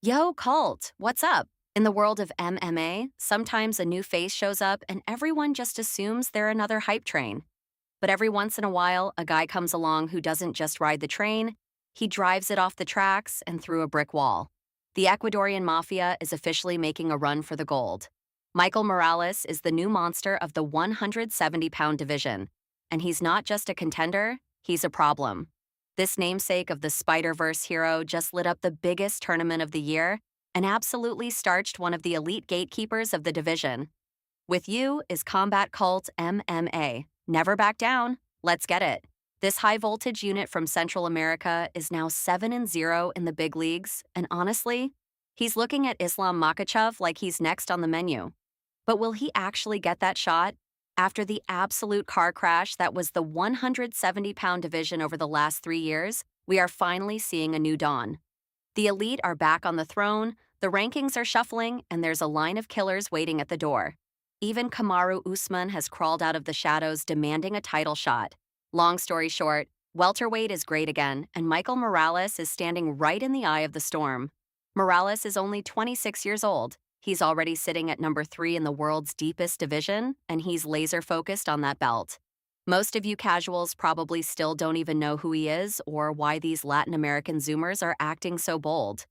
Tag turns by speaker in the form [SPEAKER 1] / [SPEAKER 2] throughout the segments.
[SPEAKER 1] Yo, Cult, what's up? In the world of MMA, sometimes a new face shows up and everyone just assumes they're another hype train. But every once in a while, a guy comes along who doesn't just ride the train, he drives it off the tracks and through a brick wall. The Ecuadorian mafia is officially making a run for the gold. Michael Morales is the new monster of the 170-pound division. And he's not just a contender, he's a problem. This namesake of the Spider-Verse hero just lit up the biggest tournament of the year and absolutely starched one of the elite gatekeepers of the division. With you is Combat Cult MMA. Never back down. Let's get it. This high-voltage unit from Central America is now 7-0 in the big leagues, and honestly, he's looking at Islam Makhachev like he's next on the menu. But will he actually get that shot? After the absolute car crash that was the 170-pound division over the last 3 years, we are finally seeing a new dawn. The elite are back on the throne, the rankings are shuffling, and there's a line of killers waiting at the door. Even Kamaru Usman has crawled out of the shadows demanding a title shot. Long story short, welterweight is great again, and Michael Morales is standing right in the eye of the storm. Morales is only 26 years old. He's already sitting at number 3 in the world's deepest division, and he's laser-focused on that belt. Most of you casuals probably still don't even know who he is or why these Latin American Zoomers are acting so bold.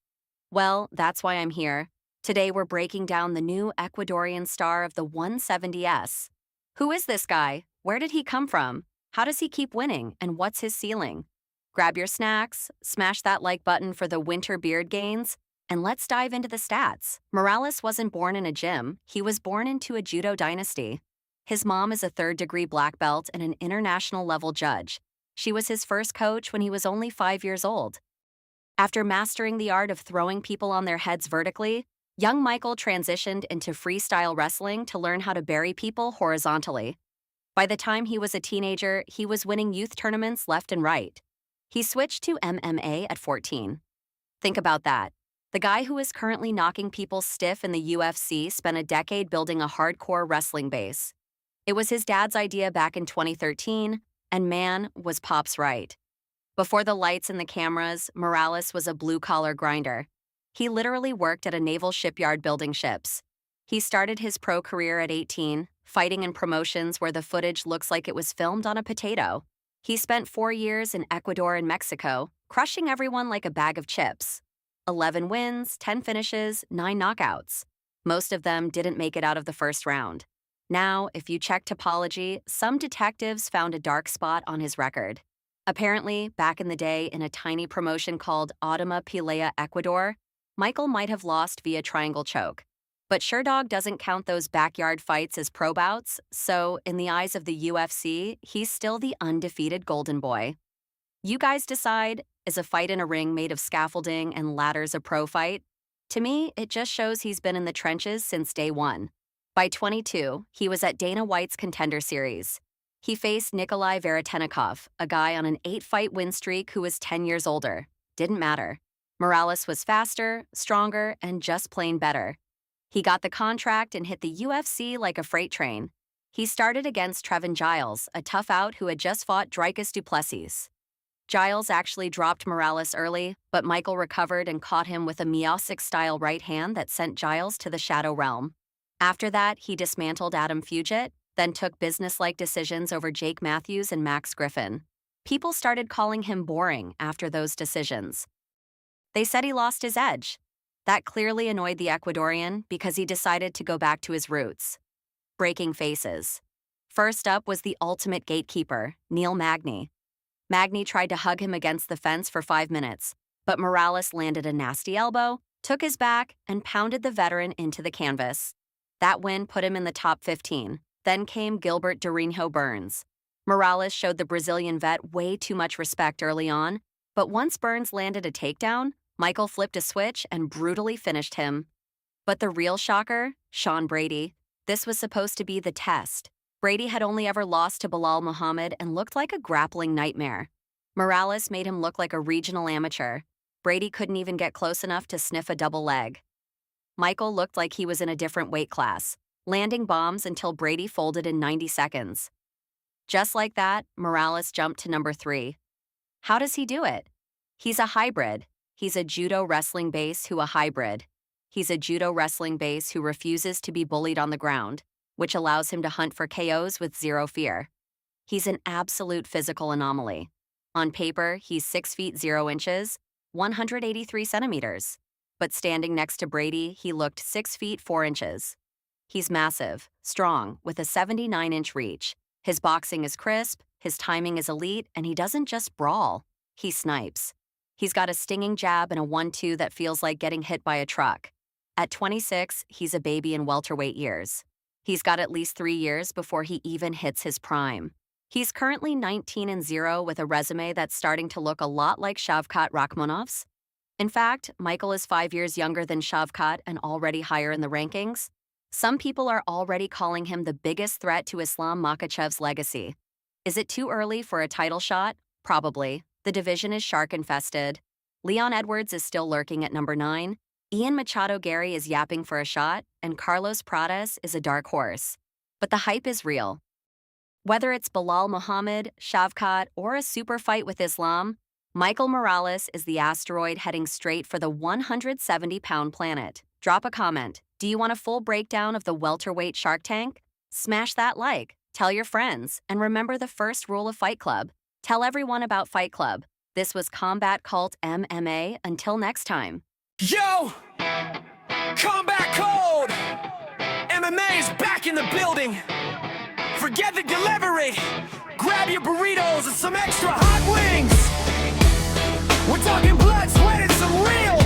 [SPEAKER 1] Well, that's why I'm here. Today we're breaking down the new Ecuadorian star of the 170s. Who is this guy? Where did he come from? How does he keep winning? And what's his ceiling? Grab your snacks, smash that like button for the winter beard gains, and let's dive into the stats. Morales wasn't born in a gym, he was born into a judo dynasty. His mom is a third-degree black belt and an international-level judge. She was his first coach when he was only 5 years old. After mastering the art of throwing people on their heads vertically, young Michael transitioned into freestyle wrestling to learn how to bury people horizontally. By the time he was a teenager, he was winning youth tournaments left and right. He switched to MMA at 14. Think about that. The guy who is currently knocking people stiff in the UFC spent a decade building a hardcore wrestling base. It was his dad's idea back in 2013, and man, was Pops right. Before the lights and the cameras, Morales was a blue-collar grinder. He literally worked at a naval shipyard building ships. He started his pro career at 18, fighting in promotions where the footage looks like it was filmed on a potato. He spent 4 years in Ecuador and Mexico, crushing everyone like a bag of chips. 11 wins, 10 finishes, 9 knockouts. Most of them didn't make it out of the first round. Now, if you check topology, some detectives found a dark spot on his record. Apparently, back in the day in a tiny promotion called Autima Pilea Ecuador, Michael might have lost via triangle choke. But Sherdog doesn't count those backyard fights as pro bouts, so in the eyes of the UFC, he's still the undefeated golden boy. You guys decide, is a fight in a ring made of scaffolding and ladders a pro fight? To me, it just shows he's been in the trenches since day one. By 22, he was at Dana White's Contender Series. He faced Nikolai Veretennikov, a guy on an 8-fight win streak who was 10 years older. Didn't matter. Morales was faster, stronger, and just plain better. He got the contract and hit the UFC like a freight train. He started against Trevin Giles, a tough out who had just fought Dricus du Plessis. Giles actually dropped Morales early, but Michael recovered and caught him with a Miocic-style right hand that sent Giles to the Shadow Realm. After that, he dismantled Adam Fugit, then took business-like decisions over Jake Matthews and Max Griffin. People started calling him boring after those decisions. They said he lost his edge. That clearly annoyed the Ecuadorian because he decided to go back to his roots. Breaking faces. First up was the ultimate gatekeeper, Neil Magny. Magny tried to hug him against the fence for 5 minutes, but Morales landed a nasty elbow, took his back, and pounded the veteran into the canvas. That win put him in the top 15. Then came Gilbert Durinho Burns. Morales showed the Brazilian vet way too much respect early on, but once Burns landed a takedown, Michael flipped a switch and brutally finished him. But the real shocker? Sean Brady. This was supposed to be the test. Brady had only ever lost to Bilal Muhammad and looked like a grappling nightmare. Morales made him look like a regional amateur. Brady couldn't even get close enough to sniff a double leg. Michael looked like he was in a different weight class, landing bombs until Brady folded in 90 seconds. Just like that, Morales jumped to number 3. How does he do it? He's a hybrid. He's a judo wrestling base who a hybrid. He's a judo wrestling base who refuses to be bullied on the ground, which allows him to hunt for KOs with zero fear. He's an absolute physical anomaly. On paper, he's 6 feet 0 inches, 183 centimeters. But standing next to Brady, he looked 6 feet 4 inches. He's massive, strong, with a 79-inch reach. His boxing is crisp, his timing is elite, and he doesn't just brawl. He snipes. He's got a stinging jab and a 1-2 that feels like getting hit by a truck. At 26, he's a baby in welterweight years. He's got at least 3 years before he even hits his prime. He's currently 19-0 with a resume that's starting to look a lot like Shavkat Rakhmonov's. In fact, Michael is 5 years younger than Shavkat and already higher in the rankings. Some people are already calling him the biggest threat to Islam Makhachev's legacy. Is it too early for a title shot? Probably. The division is shark-infested. Leon Edwards is still lurking at number 9. Ian Machado Gary is yapping for a shot, and Carlos Pradas is a dark horse. But the hype is real. Whether it's Bilal Muhammad, Shavkat, or a super fight with Islam, Michael Morales is the asteroid heading straight for the 170-pound planet. Drop a comment. Do you want a full breakdown of the welterweight Shark Tank? Smash that like, tell your friends, and remember the first rule of Fight Club. Tell everyone about Fight Club. This was Combat Cult MMA. Until next time.
[SPEAKER 2] Yo! Combat Cult MMA is back in the building. Forget the delivery. Grab your burritos and some extra hot wings. We're talking blood, sweat, and some real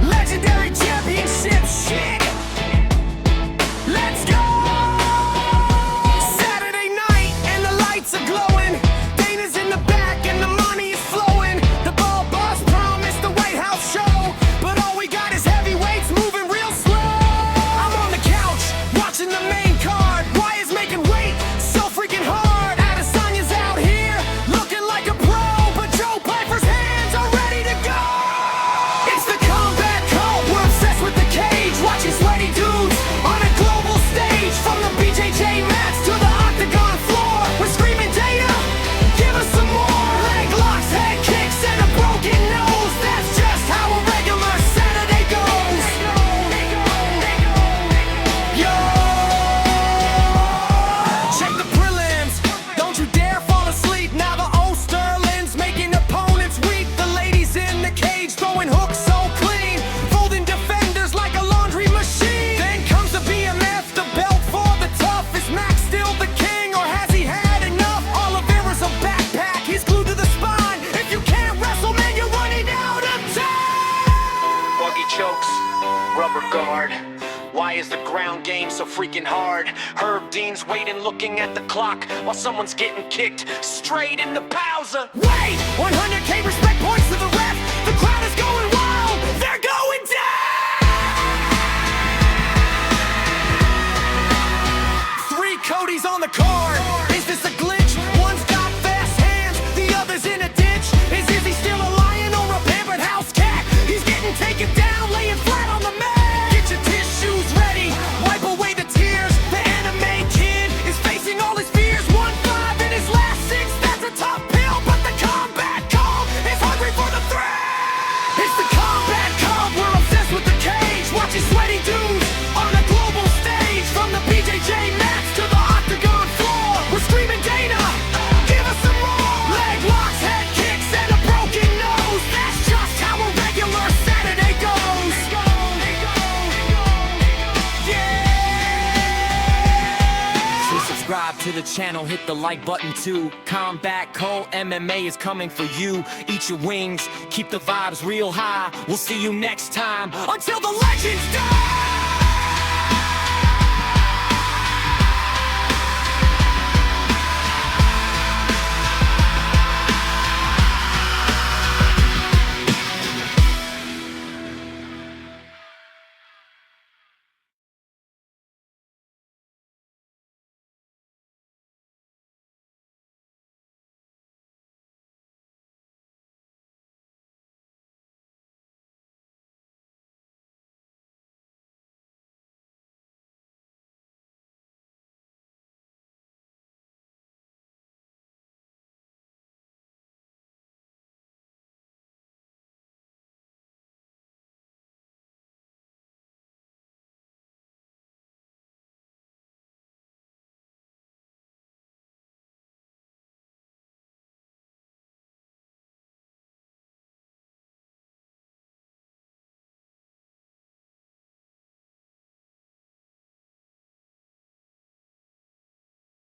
[SPEAKER 2] legendary championship shit. Let's go! Saturday night and the lights are glowing. Dana's in the back and the money is flowing. The ball boss promised the White House show, but all we got is heavyweights moving real slow. I'm on the couch watching the main card. Why is making weight so freaking hard? Adesanya's out here looking like a pro, but Joe Piper's hands are ready to go. It's the Combat Cult. We're obsessed with the cage, watching sweaty dudes on a global stage. From the BJJ mats to the octagon floor, we're screaming data, give us some more. Leg locks, head kicks, and a broken nose. That's just how a regular Saturday goes. Yo! Check the prelims, don't you dare fall asleep. Now the old Sterling's making opponents weep. The ladies in the cage throwing hooks so clean, folding defenders like a laundry machine. Then comes the BMF, the belt for the tough. Is Max still the king, or has he had enough? Oliveira's a backpack, he's glued to the spine. If you can't wrestle, man, you're running out of time. Buggy chokes, rubber guard. Why is the ground game so freaking hard? Herb Dean's waiting, looking at the clock, while someone's getting kicked straight in the pausa. Wait! 100K respect points to the ref. The crowd is going wild. They're going down! 3 Codys on the card. Is this a glitch? One's got fast hands, the other's in a ditch. Is Izzy still a lion or a pampered house cat? He's getting taken down, laying flat on the mat. Get your tissues ready, wipe away the tears. The anime kid is facing all his fears. 1-5 in his last 6, that's a tough pill. But the Combat Cult is hungry for the thrill. It's the Combat Cult, we're obsessed with the cage, watching sweaty dudes on a global stage. From the BJJ mats to the octagon floor, we're screaming Dana, give us some more. Leg locks, head kicks, and a broken nose. That's just how a regular Saturday goes. Yeah! So subscribe to the channel, hit the like button too. Combat Cult MMA is coming for you. Eat your wings, keep the vibes real high. We'll see you next time, until the legends die!